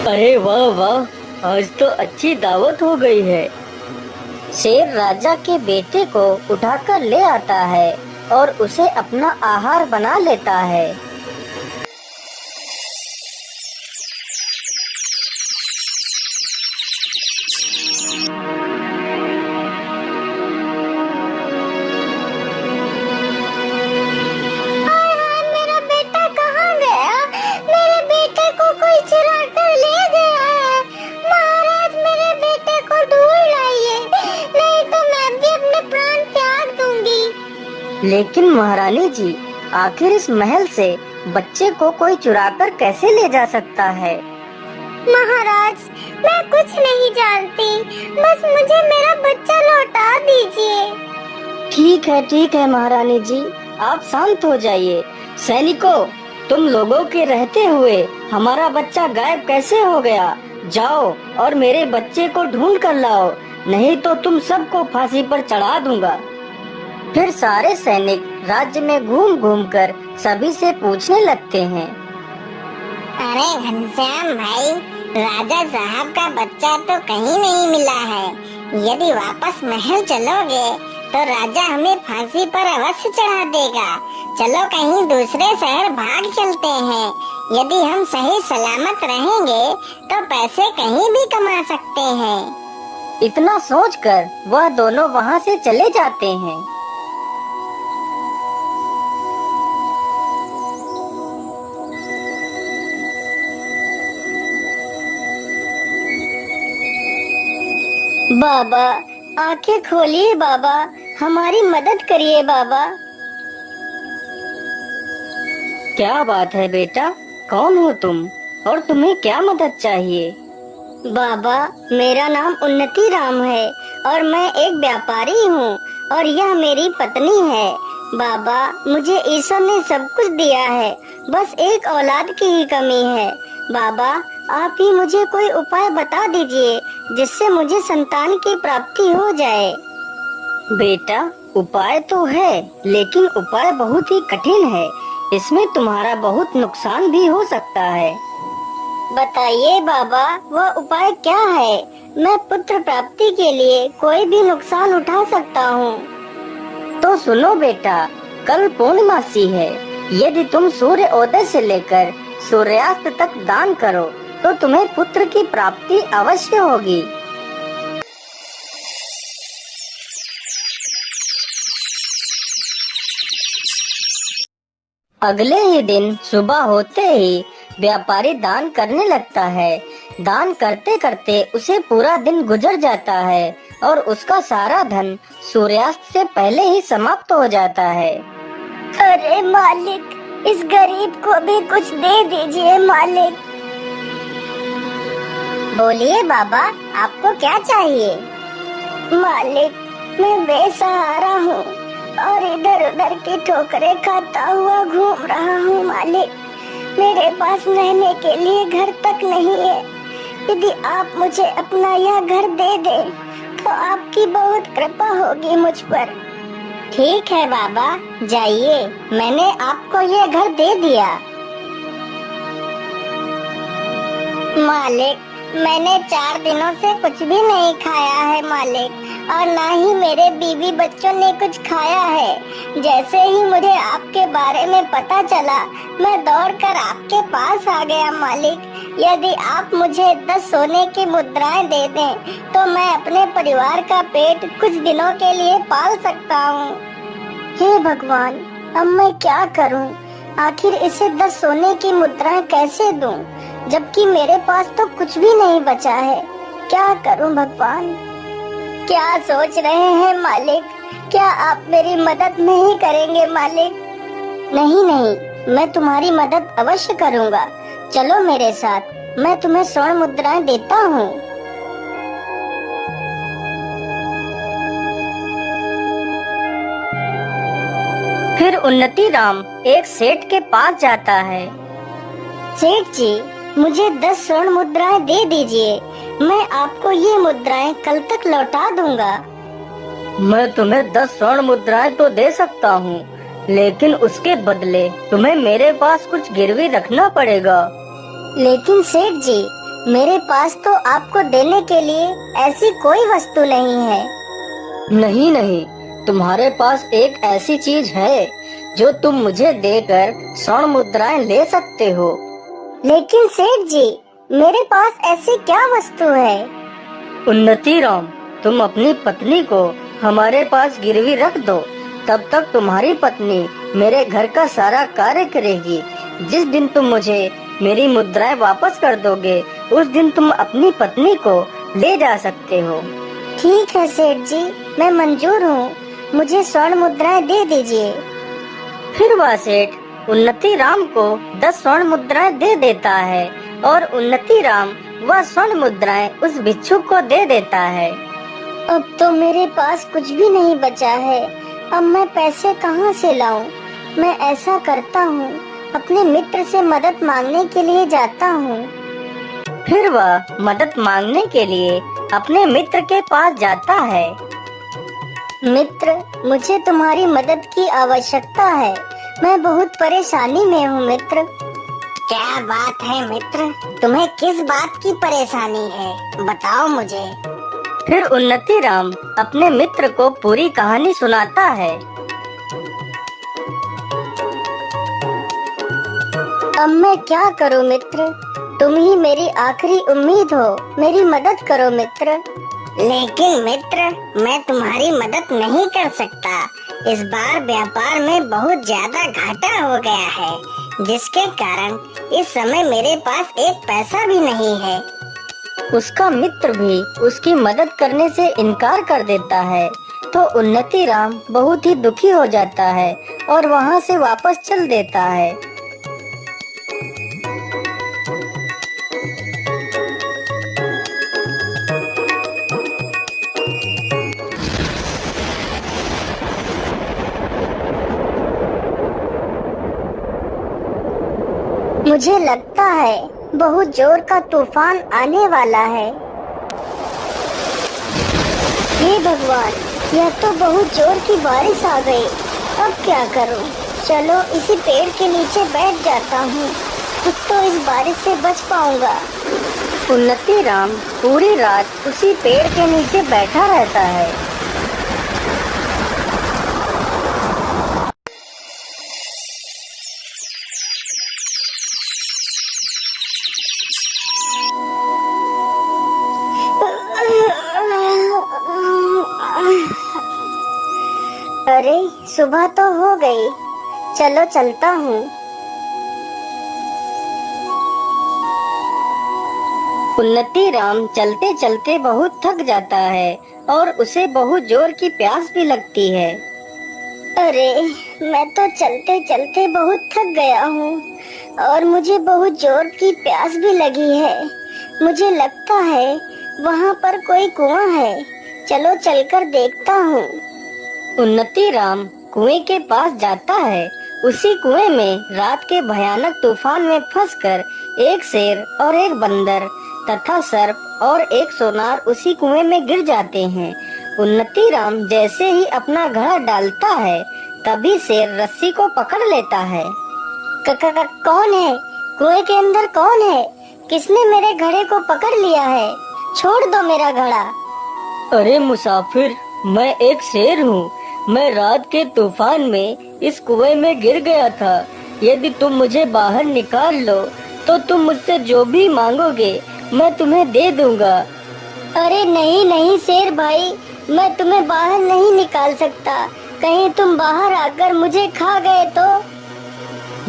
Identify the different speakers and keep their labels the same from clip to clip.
Speaker 1: अरे वाह वाह, आज तो अच्छी दावत हो गई है। शेर राजा के बेटे को उठाकर ले आता है और उसे अपना आहार बना लेता है।
Speaker 2: मेरा बेटा कहाँ गया? मेरे बेटे को कोई चुरा कर ले गया है। महाराज, मेरे बेटे को ढूंढ लाइए, नहीं तो मैं भी अपने प्राण त्याग दूंगी।
Speaker 1: लेकिन महारानी जी, आखिर इस महल से बच्चे को कोई चुराकर कैसे ले जा सकता है?
Speaker 2: महाराज, मैं कुछ नहीं जानती, बस मुझे मेरा बच्चा लौटा दीजिए।
Speaker 1: ठीक है महारानी जी, आप शांत हो जाइए। सैनिकों, तुम लोगों के रहते हुए हमारा बच्चा गायब कैसे हो गया? जाओ और मेरे बच्चे को ढूंढ कर लाओ, नहीं तो तुम सबको फांसी पर चढ़ा दूंगा। फिर सारे सैनिक राज्य में घूम घूम कर सभी से पूछने लगते हैं।
Speaker 2: अरे घनश्याम भाई, राजा साहब का बच्चा तो कहीं नहीं मिला है। यदि वापस महल चलोगे तो राजा हमें फांसी पर अवश्य चढ़ा देगा। चलो कहीं दूसरे शहर भाग चलते हैं। यदि हम सही सलामत रहेंगे तो पैसे कहीं भी कमा सकते हैं।
Speaker 1: इतना सोचकर वह दोनों वहाँ से चले जाते हैं। बाबा, आंखें खोलिए बाबा, हमारी मदद करिए बाबा। क्या बात है बेटा, कौन हो तुम और तुम्हें क्या मदद चाहिए? बाबा, मेरा नाम उन्नति राम है और मैं एक व्यापारी हूँ और यह मेरी पत्नी है। बाबा, मुझे ईश्वर ने सब कुछ दिया है, बस एक औलाद की ही कमी है। बाबा, आप ही मुझे कोई उपाय बता दीजिए जिससे मुझे संतान की प्राप्ति हो जाए। बेटा, उपाय तो है, लेकिन उपाय बहुत ही कठिन है। इसमें तुम्हारा बहुत नुकसान भी हो सकता है। बताइए बाबा, वह उपाय क्या है? मैं पुत्र प्राप्ति के लिए कोई भी नुकसान उठा सकता हूँ। तो सुनो बेटा, कल पूर्णमासी है। यदि तुम सूर्य उदय से लेकर सूर्यास्त तक दान करो तो तुम्हें पुत्र की प्राप्ति अवश्य होगी। अगले ही दिन सुबह होते ही व्यापारी दान करने लगता है। दान करते करते उसे पूरा दिन गुजर जाता है और उसका सारा धन सूर्यास्त से पहले ही समाप्त हो जाता है। अरे मालिक, इस गरीब को भी कुछ दे दीजिए मालिक।
Speaker 2: बोलिए बाबा, आपको क्या चाहिए?
Speaker 1: मालिक, मैं बेसहारा हूँ और इधर उधर की ठोकरें खाता हुआ घूम रहा हूँ मालिक। मेरे पास रहने के लिए घर तक नहीं है। यदि आप मुझे अपना यह घर दे दें तो आपकी बहुत कृपा होगी मुझ पर।
Speaker 2: ठीक है बाबा, जाइए, मैंने आपको ये घर दे दिया। मालिक, मैंने 4 दिनों से कुछ भी नहीं खाया है मालिक, और ना ही मेरे बीवी बच्चों ने कुछ खाया है। जैसे ही मुझे आपके बारे में पता चला, मैं दौड़कर आपके पास आ गया मालिक। यदि आप मुझे 10 सोने की मुद्राएं दे दें तो मैं अपने परिवार का पेट कुछ दिनों के लिए पाल सकता हूँ।
Speaker 1: हे भगवान, अब मैं क्या करूं? आखिर इसे 10 सोने की मुद्राएं कैसे दूं, जबकि मेरे पास तो कुछ भी नहीं बचा है। क्या करूं भगवान? क्या सोच रहे हैं मालिक? क्या आप मेरी मदद नहीं करेंगे मालिक? नहीं नहीं, मैं तुम्हारी मदद अवश्य करूंगा। चलो मेरे साथ, मैं तुम्हें स्वर्ण मुद्राएं देता हूँ। फिर उन्नति राम एक सेठ के पास जाता है। सेठ जी, मुझे 10 स्वर्ण मुद्राएं दे दीजिए। मैं आपको ये मुद्राएं कल तक लौटा दूंगा। मैं तुम्हें 10 स्वर्ण मुद्राएं तो दे सकता हूँ, लेकिन उसके बदले तुम्हें मेरे पास कुछ गिरवी रखना पड़ेगा। लेकिन सेठ जी,
Speaker 2: मेरे पास तो आपको देने के लिए ऐसी कोई वस्तु नहीं है।
Speaker 1: नहीं नहीं, तुम्हारे पास एक ऐसी चीज है जो तुम मुझे देकर स्वर्ण मुद्राएं ले सकते हो।
Speaker 2: लेकिन सेठ जी, मेरे पास ऐसी क्या वस्तु है?
Speaker 1: उन्नति राम, तुम अपनी पत्नी को हमारे पास गिरवी रख दो, तब तक तुम्हारी पत्नी मेरे घर का सारा कार्य करेगी। जिस दिन तुम मुझे मेरी मुद्राएं वापस कर दोगे, उस दिन तुम अपनी पत्नी को ले जा सकते हो।
Speaker 2: ठीक है सेठ जी, मैं मंजूर हूँ। मुझे स्वर्ण मुद्राएं दे दीजिए।
Speaker 1: फिर वह सेठ उन्नति राम को 10 स्वर्ण मुद्राएं दे देता है और उन्नति राम वह स्वर्ण मुद्राएं उस भिक्षुक को दे देता है।
Speaker 2: अब तो मेरे पास कुछ भी नहीं बचा है। अब मैं पैसे कहाँ से लाऊं? मैं ऐसा करता हूँ, अपने मित्र से मदद मांगने के लिए जाता हूँ।
Speaker 1: फिर वह मदद मांगने के लिए अपने मित्र के पास जाता है।
Speaker 2: मित्र, मुझे तुम्हारी मदद की आवश्यकता है। मैं बहुत परेशानी में हूँ मित्र। क्या बात है मित्र, तुम्हें किस बात की परेशानी है, बताओ मुझे।
Speaker 1: फिर उन्नति राम अपने मित्र को पूरी कहानी सुनाता है।
Speaker 2: अब मैं क्या करूं मित्र? तुम ही मेरी आखिरी उम्मीद हो, मेरी मदद करो मित्र। लेकिन मित्र, मैं तुम्हारी मदद नहीं कर सकता। इस बार व्यापार में बहुत ज्यादा घाटा हो गया है, जिसके कारण इस समय मेरे पास एक पैसा भी नहीं है।
Speaker 1: उसका मित्र भी उसकी मदद करने से इनकार कर देता है, तो उन्नति राम बहुत ही दुखी हो जाता है और वहाँ से वापस चल देता है।
Speaker 2: मुझे लगता है बहुत जोर का तूफान आने वाला है। हे भगवान, यह तो बहुत जोर की बारिश आ गई। अब क्या करूं? चलो इसी पेड़ के नीचे बैठ जाता हूँ, कुछ तो इस बारिश से बच पाऊंगा।
Speaker 1: उन्नति राम पूरी रात उसी पेड़ के नीचे बैठा रहता है।
Speaker 2: अरे, सुबह तो हो गई, चलो चलता हूँ।
Speaker 1: उन्नति राम चलते चलते बहुत थक जाता है और उसे बहुत जोर की प्यास भी लगती है।
Speaker 2: अरे, मैं तो चलते चलते बहुत थक गया हूँ और मुझे बहुत जोर की प्यास भी लगी है। मुझे लगता है वहाँ पर कोई कुआं है, चलो चलकर देखता हूँ।
Speaker 1: उन्नति राम कुएं के पास जाता है। उसी कुएं में रात के भयानक तूफान में फंसकर एक शेर और एक बंदर तथा सर्प और एक सोनार उसी कुएं में गिर जाते हैं। उन्नति राम जैसे ही अपना घड़ा डालता है, तभी शेर रस्सी को पकड़ लेता है।
Speaker 2: कौन है? कुएं के अंदर कौन है? किसने मेरे घड़े को पकड़ लिया है? छोड़ दो मेरा घड़ा।
Speaker 1: अरे मुसाफिर, मैं एक शेर हूँ। मैं रात के तूफान में इस कुएं में गिर गया था। यदि तुम मुझे बाहर निकाल लो तो तुम मुझसे जो भी मांगोगे मैं तुम्हें दे दूंगा।
Speaker 2: अरे नहीं नहीं शेर भाई, मैं तुम्हें बाहर नहीं निकाल सकता। कहीं तुम बाहर आकर मुझे खा गए तो?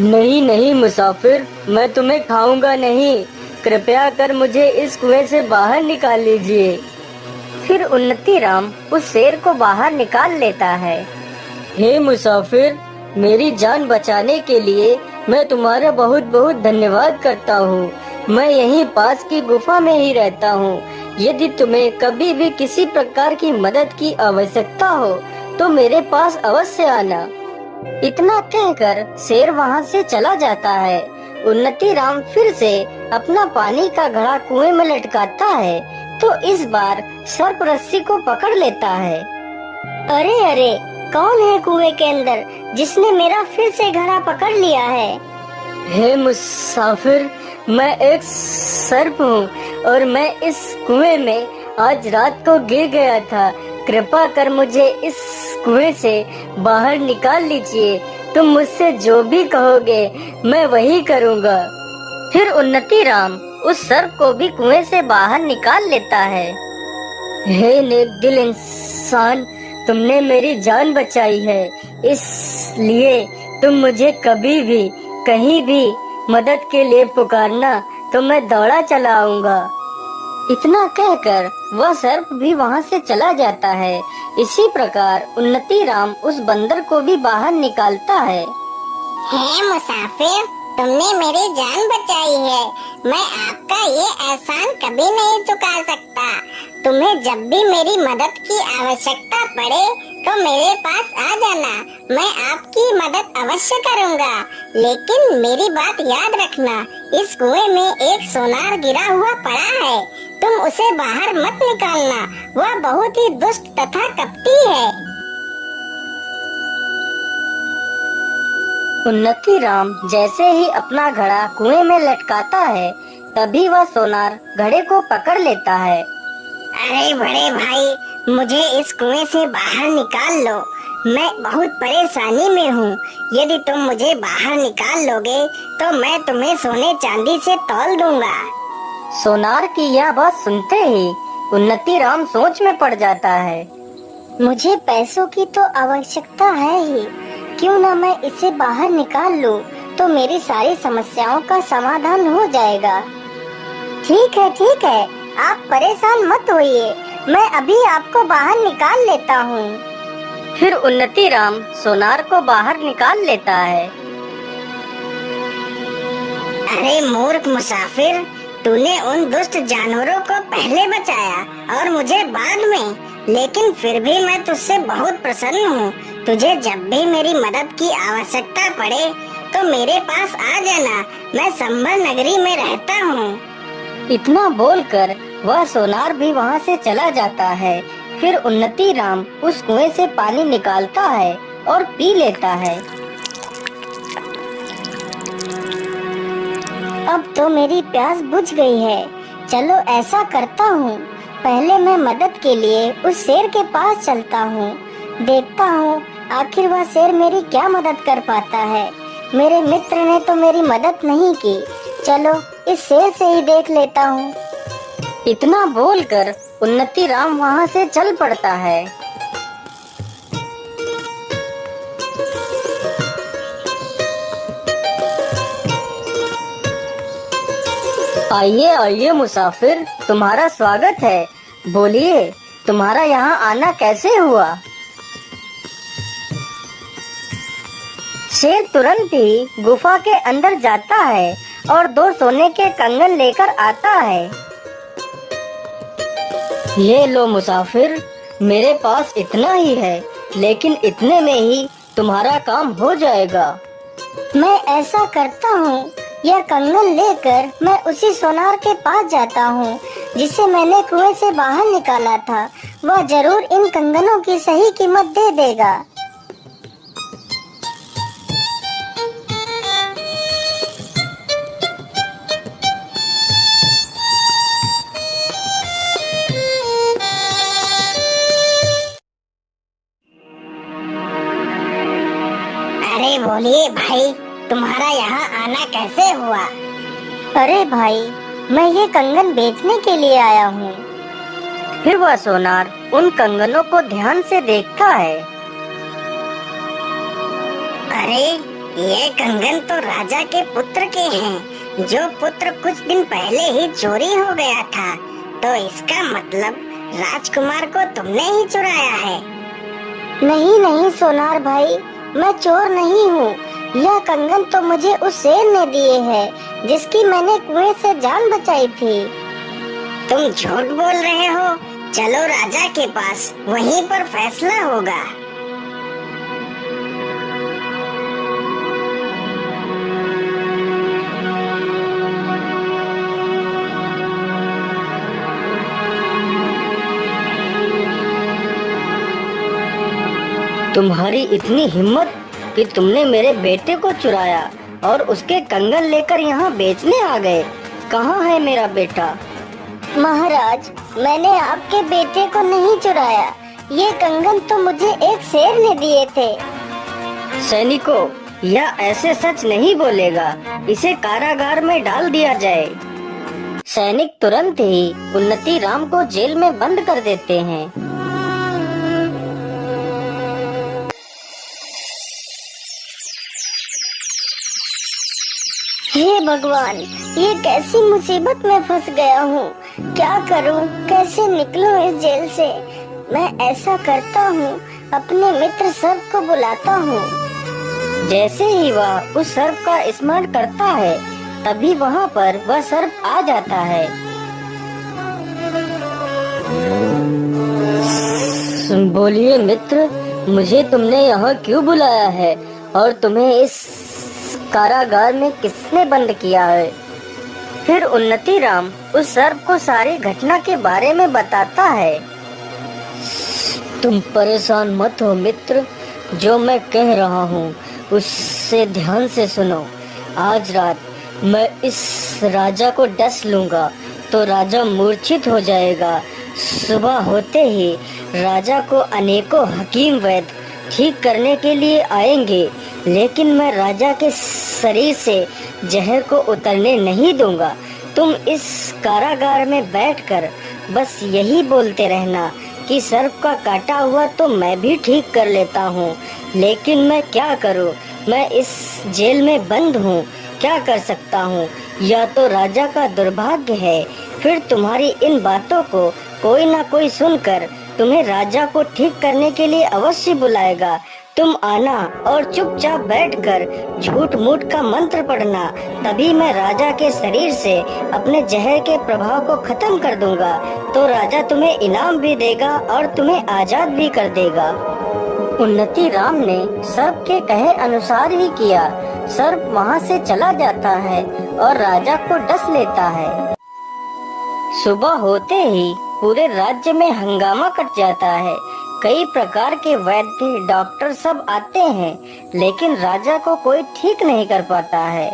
Speaker 1: नहीं नहीं मुसाफिर, मैं तुम्हें खाऊंगा नहीं। कृपया कर मुझे इस कुएं से बाहर निकाल लीजिए। फिर उन्नति राम उस शेर को बाहर निकाल लेता है। हे मुसाफिर, मेरी जान बचाने के लिए मैं तुम्हारा बहुत बहुत धन्यवाद करता हूँ। मैं यहीं पास की गुफा में ही रहता हूँ। यदि तुम्हें कभी भी किसी प्रकार की मदद की आवश्यकता हो तो मेरे पास अवश्य आना। इतना कहकर शेर वहाँ से चला जाता है। उन्नति राम फिर से अपना पानी का घड़ा कुएं में लटकाता है, तो इस बार सर्प रस्सी को पकड़ लेता है।
Speaker 2: अरे अरे, कौन है कुएं के अंदर जिसने मेरा फिर से घड़ा पकड़ लिया है?
Speaker 1: हे मुसाफिर, मैं एक सर्प हूँ और मैं इस कुएं में आज रात को गिर गया था। कृपा कर मुझे इस कुएं से बाहर निकाल लीजिए। तुम मुझसे जो भी कहोगे मैं वही करूँगा। फिर उन्नति राम उस सर्प को भी कुएं से बाहर निकाल लेता है। हे नेक दिल इंसान, तुमने मेरी जान बचाई है, इसलिए तुम मुझे कभी भी कहीं भी मदद के लिए पुकारना तो मैं दौड़ा चला आऊंगा। इतना कहकर वह सर्प भी वहां से चला जाता है। इसी प्रकार उन्नति राम उस बंदर को भी बाहर निकालता है।
Speaker 2: हे मुसाफिर, तुमने मेरी जान बचाई है। मैं आपका ये एहसान कभी नहीं चुका सकता। तुम्हें जब भी मेरी मदद की आवश्यकता पड़े तो मेरे पास आ जाना। मैं आपकी मदद अवश्य करूंगा। लेकिन मेरी बात याद रखना, इस कुएं में एक सोनार गिरा हुआ पड़ा है। तुम उसे बाहर मत निकालना, वह बहुत ही दुष्ट तथा कपटी है।
Speaker 1: उन्नति राम जैसे ही अपना घड़ा कुएं में लटकाता है, तभी वह सोनार घड़े को पकड़ लेता है।
Speaker 2: अरे बड़े भाई, मुझे इस कुएं से बाहर निकाल लो। मैं बहुत परेशानी में हूँ। यदि तुम मुझे बाहर निकाल लोगे तो मैं तुम्हें सोने चांदी से तौल दूंगा।
Speaker 1: सोनार की यह बात सुनते ही उन्नति राम सोच में पड़ जाता है।
Speaker 2: मुझे पैसों की तो आवश्यकता है ही, क्यों न मैं इसे बाहर निकाल लूं, तो मेरी सारी समस्याओं का समाधान हो जाएगा। ठीक है, आप परेशान मत होइए, मैं अभी आपको बाहर निकाल लेता हूँ।
Speaker 1: फिर उन्नति राम सोनार को बाहर निकाल लेता है।
Speaker 2: अरे मूर्ख मुसाफिर, तूने उन दुष्ट जानवरों को पहले बचाया और मुझे बाद में, लेकिन फिर भी मैं तुझसे बहुत प्रसन्न हूँ। तुझे जब भी मेरी मदद की आवश्यकता पड़े तो मेरे पास आ जाना। मैं संभल नगरी में रहता हूँ।
Speaker 1: इतना बोलकर वह सोनार भी वहां से चला जाता है। फिर उन्नति राम उस कुएं से पानी निकालता है और पी लेता है।
Speaker 2: अब तो मेरी प्यास बुझ गई है। चलो ऐसा करता हूँ, पहले मैं मदद के लिए उस शेर के पास चलता हूँ। देखता हूँ आखिर वह शेर मेरी क्या मदद कर पाता है। मेरे मित्र ने तो मेरी मदद नहीं की। चलो इस शेर से ही देख लेता हूँ।
Speaker 1: इतना बोलकर उन्नति राम वहां से चल पड़ता है। आइए मुसाफिर, तुम्हारा स्वागत है। बोलिए, तुम्हारा यहाँ आना कैसे हुआ? शेर तुरंत ही गुफा के अंदर जाता है और 2 सोने के कंगन लेकर आता है। ये लो मुसाफिर, मेरे पास इतना ही है, लेकिन इतने में ही तुम्हारा काम हो जाएगा।
Speaker 2: मैं ऐसा करता हूँ, यह कंगन लेकर मैं उसी सोनार के पास जाता हूँ जिसे मैंने कुएं से बाहर निकाला था। वह जरूर इन कंगनों की सही कीमत दे देगा। अरे बोलिए भाई, तुम्हारा यहाँ आना कैसे हुआ?
Speaker 1: अरे भाई, मैं ये कंगन बेचने के लिए आया हूँ। फिर वह सोनार उन कंगनों को ध्यान से देखता है।
Speaker 2: अरे ये कंगन तो राजा के पुत्र के हैं, जो पुत्र कुछ दिन पहले ही चोरी हो गया था। तो इसका मतलब राजकुमार को तुमने ही चुराया है। नहीं सोनार भाई, मैं चोर नहीं हूँ। यह कंगन तो मुझे उस शेर ने दिए हैं जिसकी मैंने कुएं से जान बचाई थी। तुम झूठ बोल रहे हो। चलो राजा के पास, वहीं पर फैसला होगा।
Speaker 1: तुम्हारी इतनी हिम्मत कि तुमने मेरे बेटे को चुराया और उसके कंगन लेकर यहाँ बेचने आ गए। कहाँ है मेरा बेटा?
Speaker 2: महाराज, मैंने आपके बेटे को नहीं चुराया। ये कंगन तो मुझे एक शेर ने दिए थे।
Speaker 1: सैनिकों, यह ऐसे सच नहीं बोलेगा। इसे कारागार में डाल दिया जाए। सैनिक तुरंत ही उन्नति राम को जेल में बंद कर देते हैं।
Speaker 2: हे भगवान, ये कैसी मुसीबत में फंस गया हूँ। क्या करूँ, कैसे निकलूँ इस जेल से। मैं ऐसा करता हूँ, अपने मित्र सर्प को बुलाता हूँ।
Speaker 1: जैसे ही वह उस सर्प का स्मरण करता है, तभी वहाँ पर वह सर्प आ जाता है। बोलिए मित्र, मुझे तुमने यहाँ क्यों बुलाया है और तुम्हें इस कारागार में किसने बंद किया है? फिर उन्नति राम उस सर्प को सारी घटना के बारे में बताता है। तुम परेशान मत हो मित्र, जो मैं कह रहा हूँ उससे ध्यान से सुनो। आज रात मैं इस राजा को डस लूंगा तो राजा मूर्छित हो जाएगा। सुबह होते ही राजा को अनेकों हकीम वैद्य ठीक करने के लिए आएंगे, लेकिन मैं राजा के शरीर से जहर को उतरने नहीं दूंगा। तुम इस कारागार में बैठकर बस यही बोलते रहना कि सर्प का काटा हुआ तो मैं भी ठीक कर लेता हूँ, लेकिन मैं क्या करूँ, मैं इस जेल में बंद हूँ, क्या कर सकता हूँ। या तो राजा का दुर्भाग्य है, फिर तुम्हारी इन बातों को कोई ना कोई सुनकर तुम्हें राजा को ठीक करने के लिए अवश्य बुलाएगा। तुम आना और चुपचाप बैठकर झूठ मूठ का मंत्र पढ़ना, तभी मैं राजा के शरीर से अपने जहर के प्रभाव को खत्म कर दूंगा। तो राजा तुम्हें इनाम भी देगा और तुम्हें आजाद भी कर देगा। उन्नति राम ने सर्प के कहे अनुसार ही किया। सर्प वहाँ से चला जाता है और राजा को डस लेता है। सुबह होते ही पूरे राज्य में हंगामा कट जाता है। कई प्रकार के वैद्य डॉक्टर सब आते हैं, लेकिन राजा को कोई ठीक नहीं कर पाता है।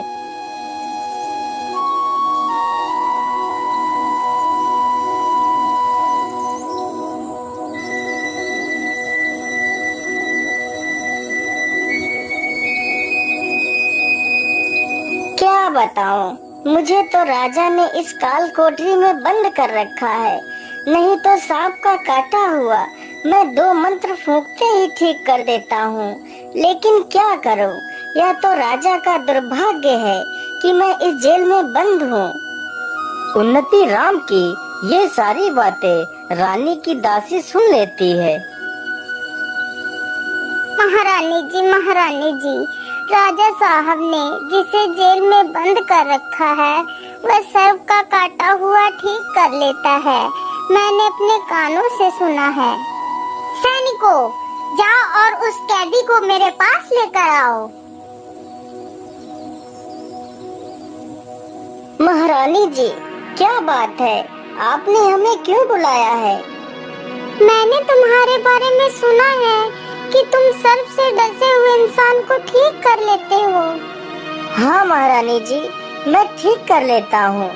Speaker 2: क्या बताऊं, मुझे तो राजा ने इस काल कोठरी में बंद कर रखा है। नहीं तो सांप का काटा हुआ मैं 2 मंत्र फूंकते ही ठीक कर देता हूँ, लेकिन क्या करूँ, यह तो राजा का दुर्भाग्य है कि मैं इस जेल में बंद हूँ।
Speaker 1: उन्नति राम की ये सारी बातें रानी की दासी सुन लेती है।
Speaker 2: महारानी जी, राजा साहब ने जिसे जेल में बंद कर रखा है, वह सर्प का काटा हुआ ठीक कर लेता है। मैंने अपने कानों से सुना है। सैनिकों, जाओ और उस कैदी को मेरे पास लेकर आओ। महारानी जी, क्या बात है, आपने हमें क्यों बुलाया है? मैंने तुम्हारे बारे में सुना है कि तुम सर्प से डसे हुए इंसान को ठीक कर लेते हो। हाँ महारानी जी, मैं ठीक कर लेता हूँ।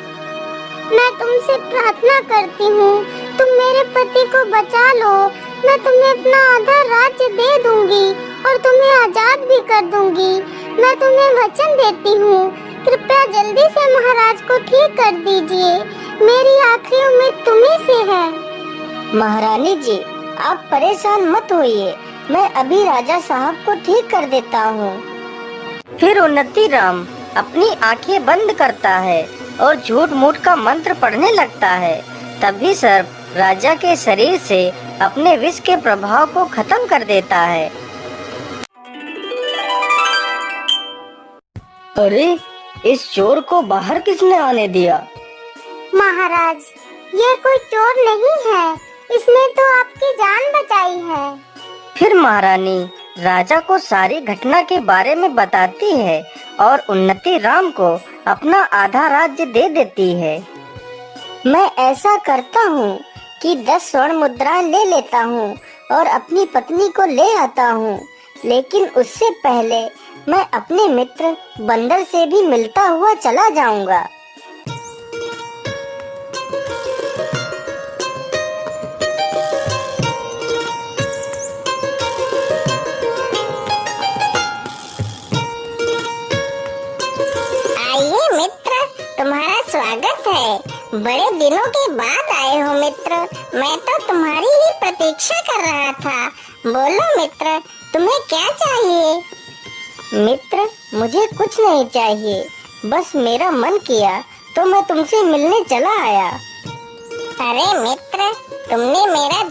Speaker 2: मैं तुमसे प्रार्थना करती हूँ, तुम मेरे पति को बचा लो। मैं तुम्हें अपना आधा राज्य दे दूंगी और तुम्हें आजाद भी कर दूंगी। मैं तुम्हें वचन देती हूँ, कृपया जल्दी से महाराज को ठीक कर दीजिए। मेरी आखिरी उम्मीद तुम्ही से है। महारानी जी, आप परेशान मत होइए, मैं अभी राजा साहब को ठीक कर देता हूँ।
Speaker 1: फिर उन्नति राम अपनी आंखें बंद करता है और झूठ मूठ का मंत्र पढ़ने लगता है। तभी सर्प राजा के शरीर से अपने विष के प्रभाव को खत्म कर देता है। अरे, इस चोर को बाहर किसने आने दिया?
Speaker 2: महाराज, ये कोई चोर नहीं है, इसने तो आपकी जान बचाई है।
Speaker 1: फिर महारानी राजा को सारी घटना के बारे में बताती है और उन्नति राम को अपना आधा राज्य दे देती है।
Speaker 2: मैं ऐसा करता हूँ कि 10 स्वर्ण मुद्राएं ले लेता हूँ और अपनी पत्नी को ले आता हूँ, लेकिन उससे पहले मैं अपने मित्र बंदर से भी मिलता हुआ चला जाऊंगा। स्वागत है। बड़े दिनों के बाद आए हो मित्र। मैं तो तुम्हारी ही प्रतीक्षा कर रहा था। बोलो मित्र, तुम्हें क्या चाहिए?
Speaker 1: मित्र, मुझे कुछ नहीं चाहिए, बस मेरा मन किया तो मैं तुमसे मिलने चला आया।
Speaker 2: अरे मित्र, तुमने मेरा